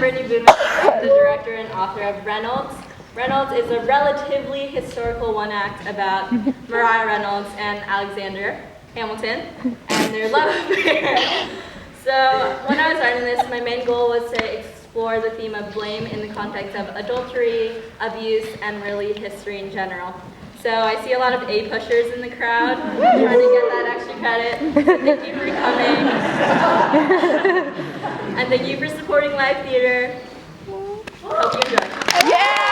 Britney Budiman. I'm the director and author of Reynolds. Reynolds is a relatively historical one-act about Maria Reynolds and Alexander Hamilton and their love affair. So when I was writing this, my main goal was to explore the theme of blame in the context of adultery, abuse, and really history in general. So I see a lot of A-pushers in the crowd trying to get that extra credit. So thank you for coming. And thank you for supporting live theater. Hope you enjoy. Yeah!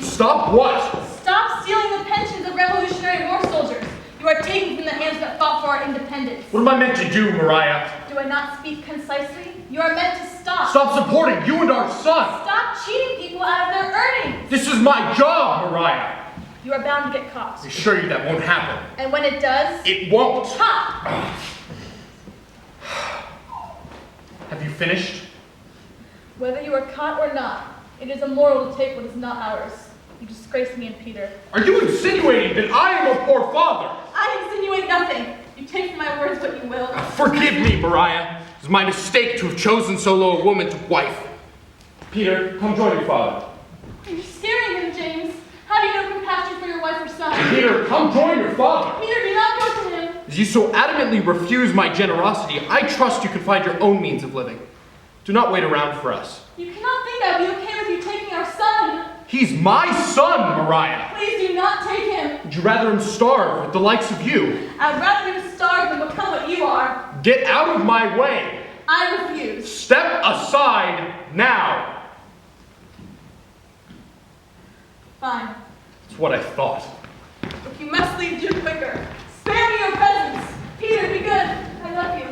Stop what? Stop stealing the pensions of Revolutionary War soldiers. You are taken from the hands that fought for our independence. What am I meant to do, Mariah? Do I not speak concisely? You are meant to stop. Stop supporting you and our son. Stop cheating people out of their earnings. This is my job, Mariah. You are bound to get caught. I assure you that won't happen. And when it does? It won't. Ha! Have you finished? Whether you are caught or not, it is immoral to take what is not ours. You disgrace me and Peter. Are you insinuating that I am a poor father? I insinuate nothing. You take from my words what you will. Forgive me, Mariah. It was my mistake to have chosen so low a woman to wife. Peter, come join your father. You're scaring him, James. Have you no compassion for your wife or son? Peter, come join your father. Peter, do not go to him. As you so adamantly refuse my generosity, I trust you can find your own means of living. Do not wait around for us. You cannot think I'd be okay with you taking our son. He's my son, Mariah. Please do not take him. Would you rather him starve with the likes of you? I'd rather him starve than become what you are. Get out of my way. I refuse. Step aside now. Fine. That's what I thought. If you must leave, do quicker. Spare me your presence. Peter, be good. I love you.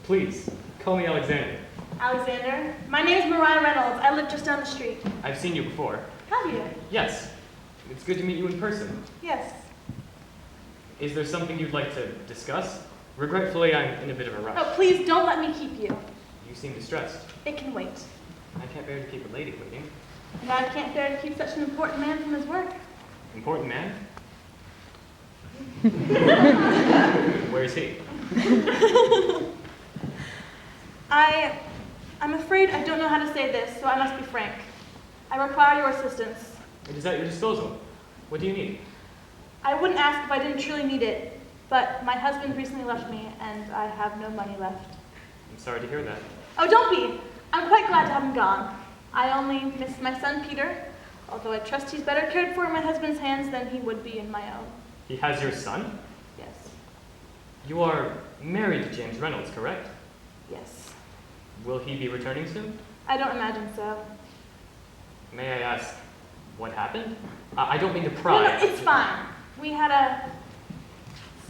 Please, call me Alexander. Alexander? My name is Maria Reynolds. I live just down the street. I've seen you before. Have you? Yes. It's good to meet you in person. Yes. Is there something you'd like to discuss? Regretfully, I'm in a bit of a rush. Oh, please don't let me keep you. You seem distressed. It can wait. I can't bear to keep a lady waiting. And I can't bear to keep such an important man from his work. Important man? Where is he? I'm afraid I don't know how to say this, so I must be frank. I require your assistance. It is at your disposal. What do you need? I wouldn't ask if I didn't truly need it, but my husband recently left me, and I have no money left. I'm sorry to hear that. Oh, don't be! I'm quite glad to have him gone. I only miss my son, Peter, although I trust he's better cared for in my husband's hands than he would be in my own. He has your son? Yes. You are married to James Reynolds, correct? Yes. Will he be returning soon? I don't imagine so. May I ask what happened? I don't mean to pry. No, it's fine. We had a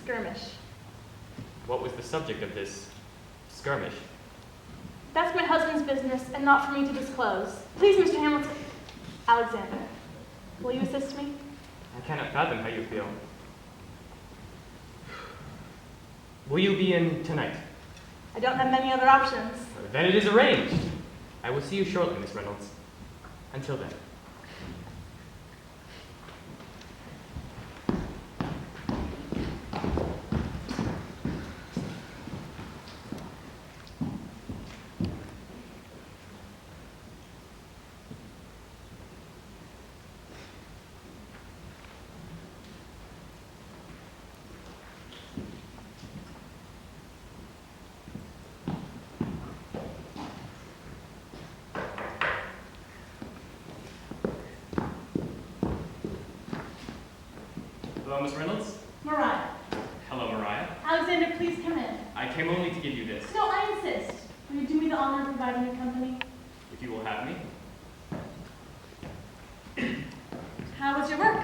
skirmish. What was the subject of this skirmish? That's my husband's business and not for me to disclose. Please, Mr. Hamilton. Alexander, will you assist me? I cannot fathom how you feel. Will you be in tonight? I don't have many other options. Then it is arranged. I will see you shortly, Miss Reynolds. Until then. Hello, Miss Reynolds? Mariah. came only to give you this, No, I insist. Will you do me the honor of providing me company? if you will have me. How was your work?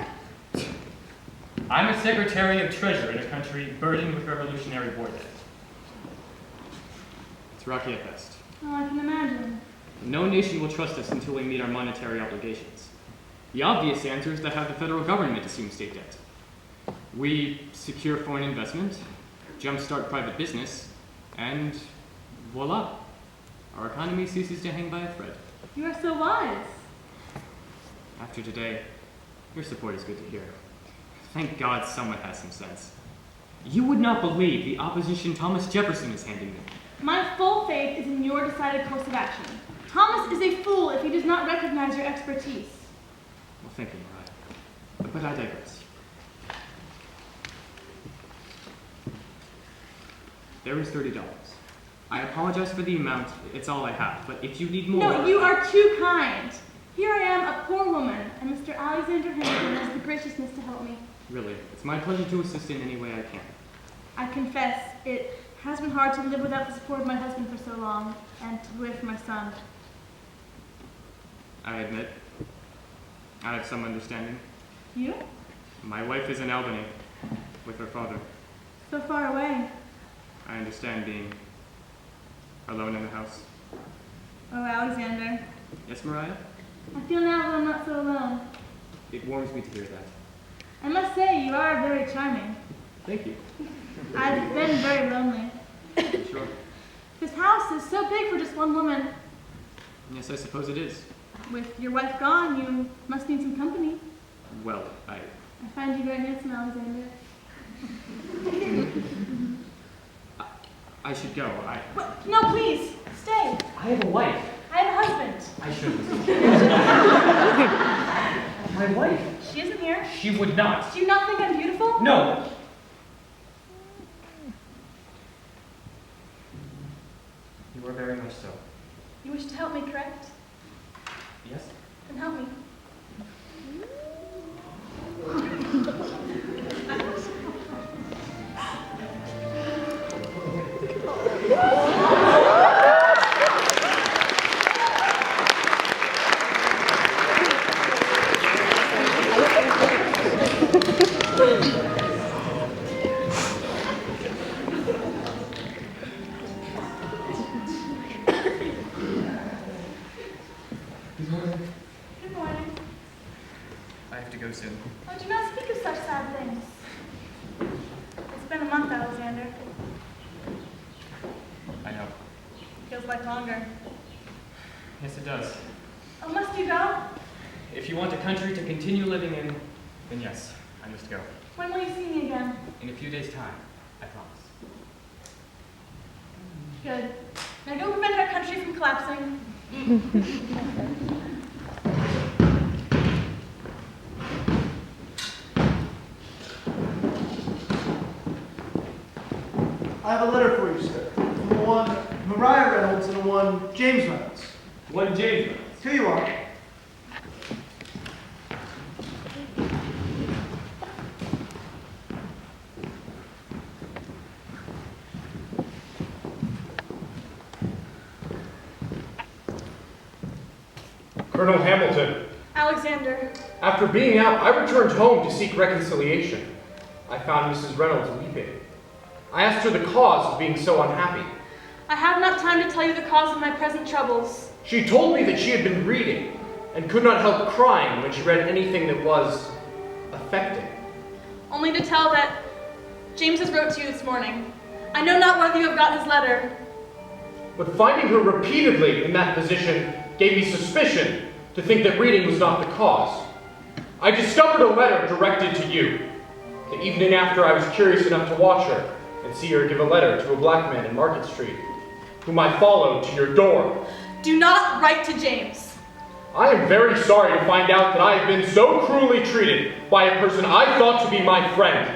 I'm a secretary of treasure in a country burdened with revolutionary war debt. It's rocky at best. Oh, I can imagine. No nation will trust us until we meet our monetary obligations. The obvious answer is to have the federal government assume state debt. We secure foreign investment, jumpstart private business, and voila, our economy ceases to hang by a thread. You are so wise. After today, your support is good to hear. Thank God someone has some sense. You would not believe the opposition Thomas Jefferson is handing me. My full faith is in your decided course of action. Thomas is a fool if he does not recognize your expertise. Well, thank you, Mariah. But I digress. There is $30. I apologize for the amount. It's all I have. But if you need more... No, you are too kind. Here I am, a poor woman, and Mr. Alexander Hamilton has the graciousness to help me. Really, it's my pleasure to assist in any way I can. I confess, it has been hard to live without the support of my husband for so long, and to be away from my son. I admit, I have some understanding. You? My wife is in Albany with her father. So far away. I understand being alone in the house. Oh, Alexander. Yes, Mariah? I feel now that I'm not so alone. It warms me to hear that. I must say, you are very charming. Thank you. I've been very lonely. I'm sure. This house is so big for just one woman. Yes, I suppose it is. With your wife gone, you must need some company. Well, I find you very handsome, Alexander. I should go. What? No, please, stay. I have a wife. I have a husband. I shouldn't. My wife. She isn't here. She would not. Do you not think I'm beautiful? No. You are very much so. You wish to help me, correct? Yes? Then help me. Good morning. I have to go soon. Oh, do not speak of such sad things. It's been a month, Alexander. I know. Feels like longer. Yes, it does. Oh, must you go? If you want a country to continue living in, then yes, I must go. When will you see me again? In a few days' time, I promise. Good. Now go prevent our country from collapsing. I have a letter for you, sir. From the one Maria Reynolds and the one James Reynolds. One James. Here you are. Colonel Hamilton, Alexander. after being out, I returned home to seek reconciliation. I found Mrs. Reynolds weeping. I asked her the cause of being so unhappy. I have not time to tell you the cause of my present troubles. She told me that she had been reading and could not help crying when she read anything that was affecting. Only to tell that James has wrote to you this morning. I know not whether you have got his letter. But finding her repeatedly in that position gave me suspicion to think that reading was not the cause. I discovered a letter directed to you. The evening after, I was curious enough to watch her and see her give a letter to a black man in Market Street, whom I followed to your door. Do not write to James. I am very sorry to find out that I have been so cruelly treated by a person I thought to be my friend.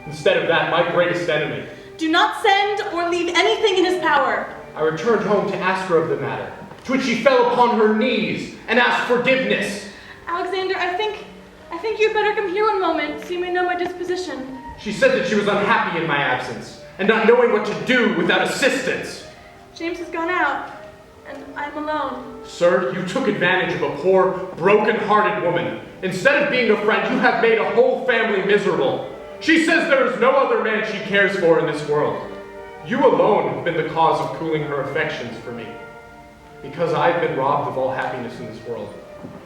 Instead of that, my greatest enemy. Do not send or leave anything in his power. I returned home to ask her of the matter, to which she fell upon her knees and asked forgiveness. Alexander, I think you'd better come here one moment so you may know my disposition. She said that she was unhappy in my absence, and not knowing what to do without assistance. James has gone out, and I'm alone. Sir, you took advantage of a poor, broken-hearted woman. Instead of being a friend, you have made a whole family miserable. She says there is no other man she cares for in this world. You alone have been the cause of cooling her affections for me. Because I've been robbed of all happiness in this world,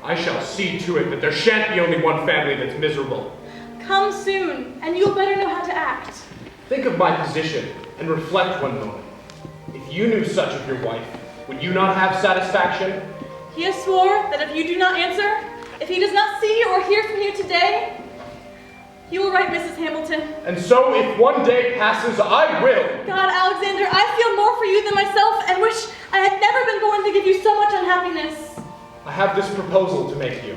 I shall see to it that there shan't be only one family that's miserable. Come soon, and you'll better know how to act. Think of my position and reflect one moment. If you knew such of your wife, would you not have satisfaction? He has swore that if you do not answer, if he does not see or hear from you today, he will write Mrs. Hamilton. And so if one day passes, I will. God, Alexander, I feel more for you than myself and wish I had never been born to give you so much unhappiness. I have this proposal to make you.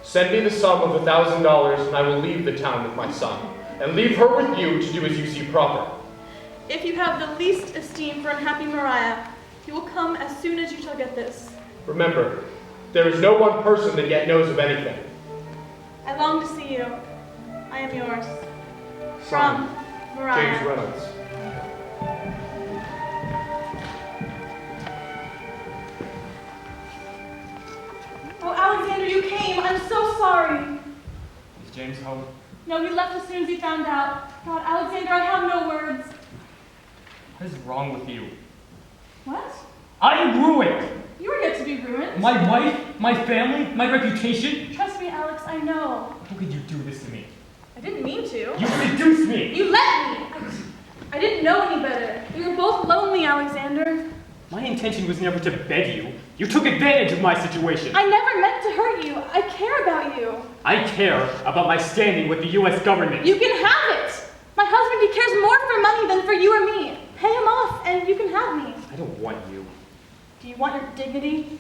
Send me the sum of $1,000 and I will leave the town with my son, and leave her with you to do as you see proper. If you have the least esteem for unhappy Mireya, you will come as soon as you shall get this. Remember, there is no one person that yet knows of anything. I long to see you. I am yours. Son, From Mireya. James Reynolds. Oh, Alexander, you came. I'm so sorry. Is James home? No, he left as soon as he found out. God, Alexander, I have no words. What is wrong with you? What? I'm ruined. You are yet to be ruined. My wife, my family, my reputation. Trust me, Alex, I know. How could you do this to me? I didn't mean to. You seduced me. You let me. I didn't know any better. We were both lonely, Alexander. My intention was never to beg you. You took advantage of my situation. I never meant to hurt you. I care about you. I care about my standing with the U.S. government. You can have it. My husband, he cares more for money than for you or me. Pay him off, and you can have me. I don't want you. Do you want your dignity?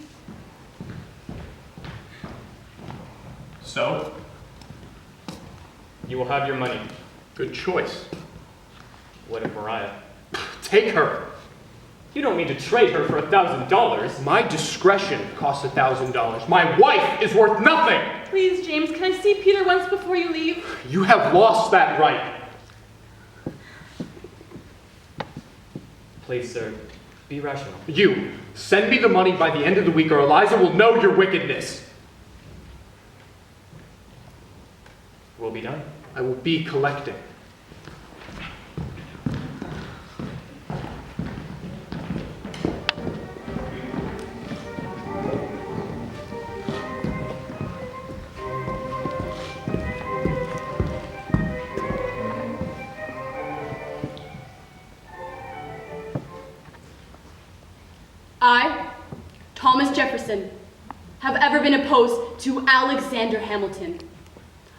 So? You will have your money. Good choice. What of Mireya? Take her. You don't mean to trade her for $1,000. My discretion costs $1,000. My wife is worth nothing. Please, James, can I see Peter once before you leave? You have lost that right. Please, sir, be rational. You, send me the money by the end of the week or Eliza will know your wickedness. Will be done. I will be collecting. I, Thomas Jefferson, have ever been opposed to Alexander Hamilton.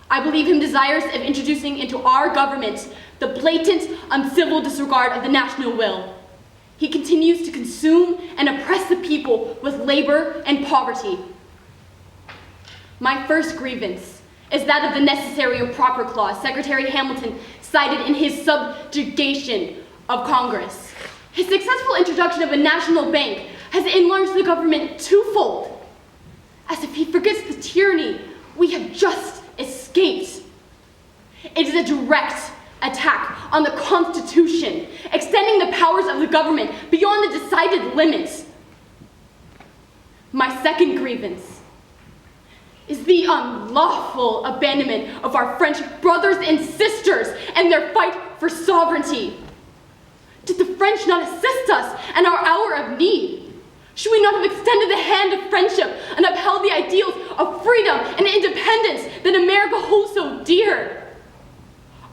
I believe him desirous of introducing into our government the blatant, uncivil disregard of the national will. He continues to consume and oppress the people with labor and poverty. My first grievance is that of the necessary and proper clause Secretary Hamilton cited in his subjugation of Congress. His successful introduction of a national bank has enlarged the government twofold, as if he forgets the tyranny we have just escaped. It is a direct attack on the Constitution, extending the powers of the government beyond the decided limits. My second grievance is the unlawful abandonment of our French brothers and sisters and their fight for sovereignty. Did the French not assist us in our hour of need? Should we not have extended the hand of friendship and upheld the ideals of freedom and independence that America holds so dear?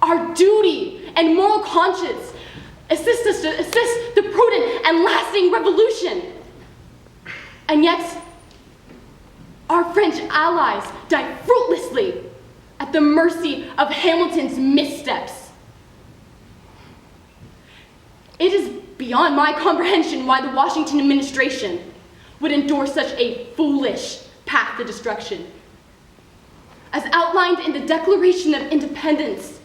Our duty and moral conscience assist us to assist the prudent and lasting revolution. And yet, our French allies die fruitlessly at the mercy of Hamilton's missteps. It is beyond my comprehension why the Washington administration would endorse such a foolish path to destruction. As outlined in the Declaration of Independence,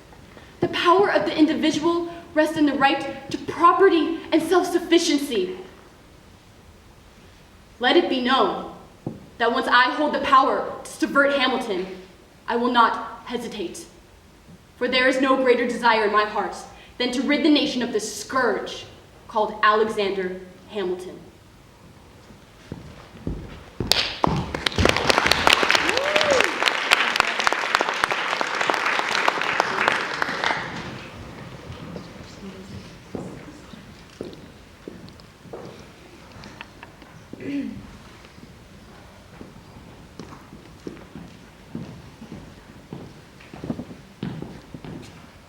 the power of the individual rests in the right to property and self-sufficiency. Let it be known that once I hold the power to subvert Hamilton, I will not hesitate. For there is no greater desire in my heart than to rid the nation of this scourge called Alexander Hamilton.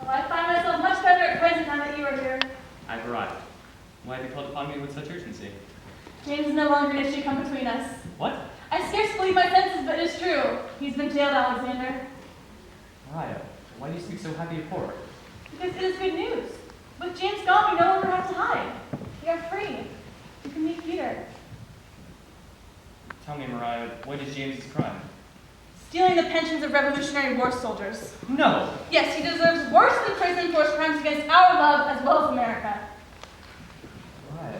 I find myself much better at present now that you are here. I've arrived. Why have you called upon me with such urgency? James is no longer an issue come between us. What? I scarce believe my senses, but it is true. He's been jailed, Alexander. Mariah, why do you speak so happy of horror? Because it is good news. With James gone, we no longer have to hide. We are free. You can meet Peter. Tell me, Mariah, what is James's crime? Stealing the pensions of Revolutionary War soldiers. No! Yes, he deserves worse than prison for his crimes against our love as well as America. Mariah,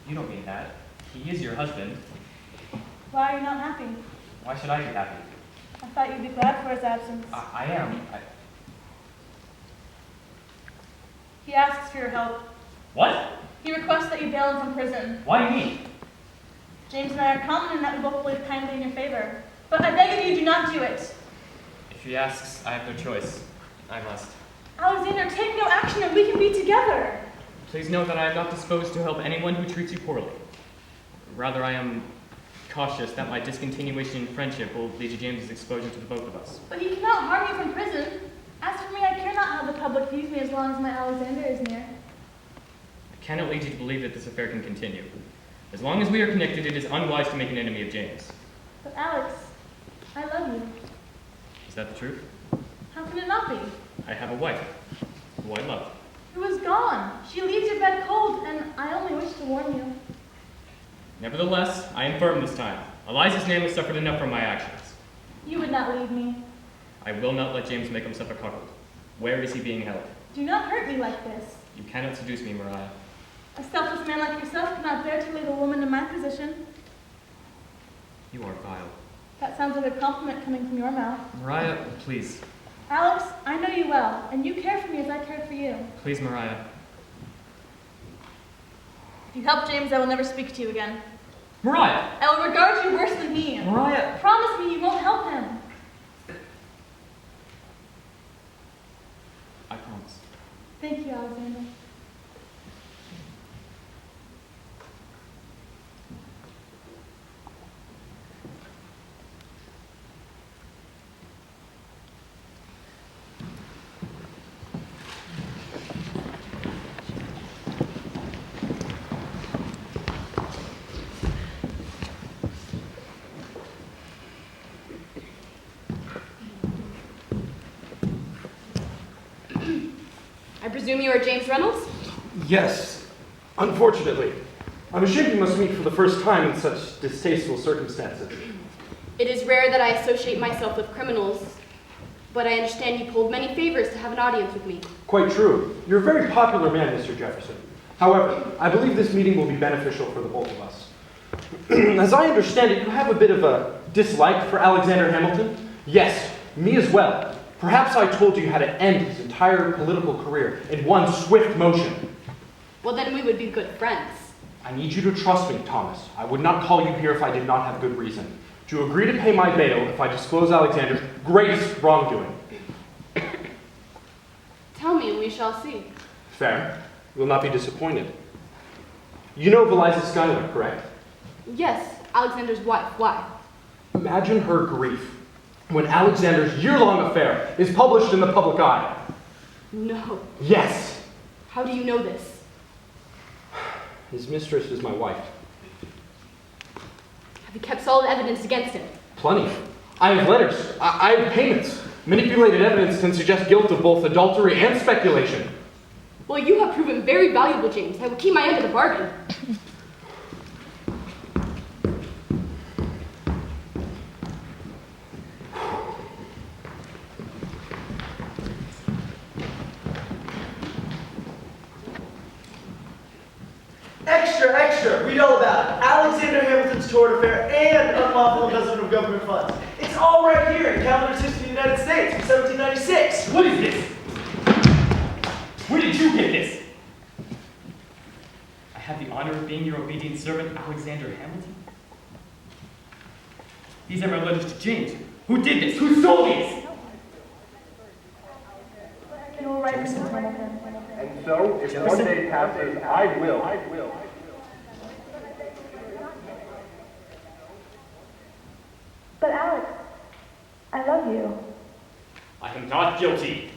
you don't mean that. He is your husband. Why are you not happy? Why should I be happy? I thought you'd be glad for his absence. I am. He asks for your help. What? He requests that you bail him from prison. Why me? James and I are common in that we both believe kindly in your favor. But I beg of you, do not do it. If he asks, I have no choice. I must. Alexander, take no action and we can be together. Please note that I am not disposed to help anyone who treats you poorly. Rather, I am cautious that my discontinuation in friendship will lead to James's exposure to the both of us. But he cannot harm you from prison. As for me, I care not how the public views me as long as my Alexander is near. I cannot lead you to believe that this affair can continue. As long as we are connected, it is unwise to make an enemy of James. But Alex, I love you. Is that the truth? How can it not be? I have a wife, who I love. Who is gone? She leaves your bed cold, and I only wish to warn you. Nevertheless, I am firm this time. Eliza's name has suffered enough from my actions. You would not leave me. I will not let James make himself a cuckold. Where is he being held? Do not hurt me like this. You cannot seduce me, Mariah. A selfless man like yourself cannot bear to leave a woman in my position. You are vile. That sounds like a compliment coming from your mouth. Mariah, please. Alex, I know you well, and you care for me as I care for you. Please, Mariah. If you help James, I will never speak to you again. Mariah! I will regard you worse than he. Mariah! Promise me you won't help him. I promise. Thank you, Alexander. I presume you are James Reynolds? Yes, unfortunately. I'm ashamed you must meet for the first time in such distasteful circumstances. It is rare that I associate myself with criminals, but I understand you pulled many favors to have an audience with me. Quite true. You're a very popular man, Mr. Jefferson. However, I believe this meeting will be beneficial for the both of us. As I understand it, you have a bit of a dislike for Alexander Hamilton? Yes, me as well. Perhaps I told you how to end his entire political career in one swift motion. Well, then we would be good friends. I need you to trust me, Thomas. I would not call you here if I did not have good reason. Do you agree to pay my bail if I disclose Alexander's greatest wrongdoing? Tell me and we shall see. Fair. You will not be disappointed. You know Eliza Schuyler, correct? Yes, Alexander's wife. Why? Imagine her grief when Alexander's year-long affair is published in the public eye. No. Yes. How do you know this? His mistress is my wife. Have you kept solid evidence against him? Plenty. I have letters. I have payments. Manipulated evidence can suggest guilt of both adultery and speculation. Well, you have proven very valuable, James. I will keep my end of the bargain. Extra, extra! Read all about it. Alexander Hamilton's tort affair and unlawful embezzlement of government funds. It's all right here in Calendar's History of the United States from 1796. What is this? What Where did you get this? I have the honor of being your obedient servant, Alexander Hamilton. These are my letters to James. Who did this? Who stole these? And so, if one day passes, I will. But Alex, I love you. I am not guilty.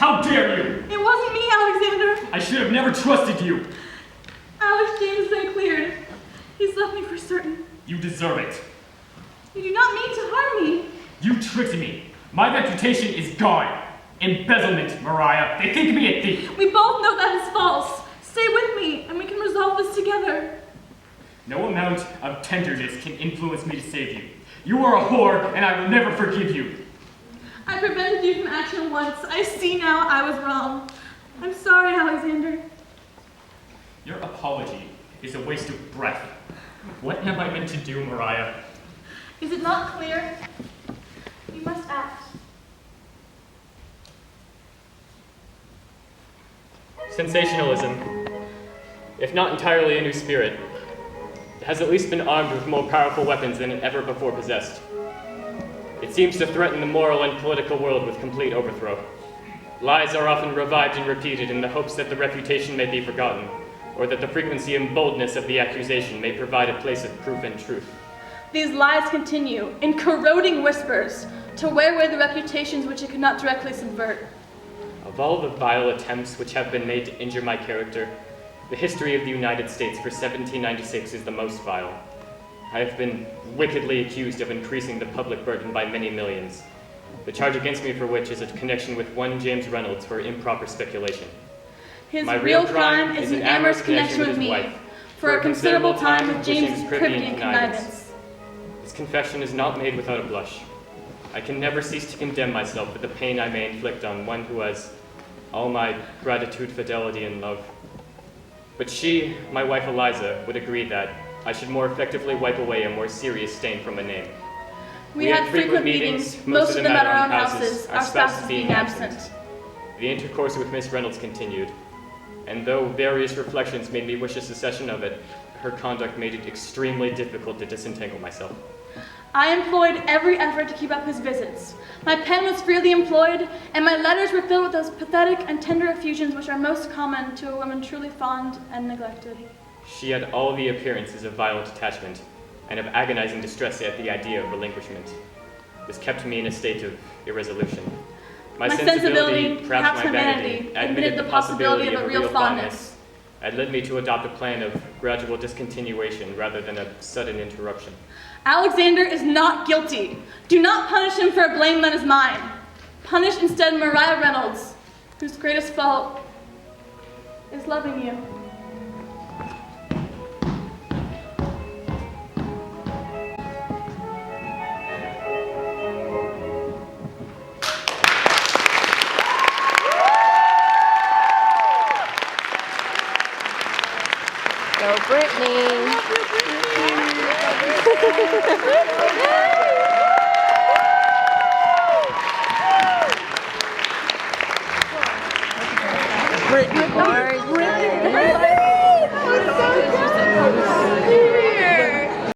How dare you! It wasn't me, Alexander. I should have never trusted you. Alex James has been cleared. He's left me for certain. You deserve it. You do not mean to harm me. You tricked me. My reputation is gone. Embezzlement, Mireya. They think me a thief. We both know that is false. Stay with me, and we can resolve this together. No amount of tenderness can influence me to save you. You are a whore, and I will never forgive you. I prevented you from action once. I see now I was wrong. I'm sorry, Alexander. Your apology is a waste of breath. What am I meant to do, Mireya? Is it not clear? You must act. Sensationalism, if not entirely a new spirit, has at least been armed with more powerful weapons than it ever before possessed. It seems to threaten the moral and political world with complete overthrow. Lies are often revived and repeated in the hopes that the refutation may be forgotten, or that the frequency and boldness of the accusation may provide a place of proof and truth. These lies continue, in corroding whispers, to wear away the reputations which it could not directly subvert. Of all the vile attempts which have been made to injure my character, the history of the United States for 1796 is the most vile. I have been wickedly accused of increasing the public burden by many millions, the charge against me for which is a connection with one James Reynolds for improper speculation. His My real crime is an amorous connection with his me, wife, for a considerable time with wishing James's privy and connivance. This confession is not made without a blush. I can never cease to condemn myself for the pain I may inflict on one who has all my gratitude, fidelity, and love. But she, my wife Eliza, would agree that I should more effectively wipe away a more serious stain from a name. We had frequent meetings, most of them at our own houses, our spouses being absent. The intercourse with Miss Reynolds continued, and though various reflections made me wish a cessation of it, her conduct made it extremely difficult to disentangle myself. I employed every effort to keep up his visits. My pen was freely employed, and my letters were filled with those pathetic and tender effusions which are most common to a woman truly fond and neglected. She had all the appearances of violent attachment, and of agonizing distress at the idea of relinquishment. This kept me in a state of irresolution. My sensibility, perhaps my vanity, admitted the possibility of a real fondness, and led me to adopt a plan of gradual discontinuation rather than a sudden interruption. Alexander is not guilty. Do not punish him for a blame that is mine. Punish instead Maria Reynolds, whose greatest fault is loving you. Go Britney! Britney,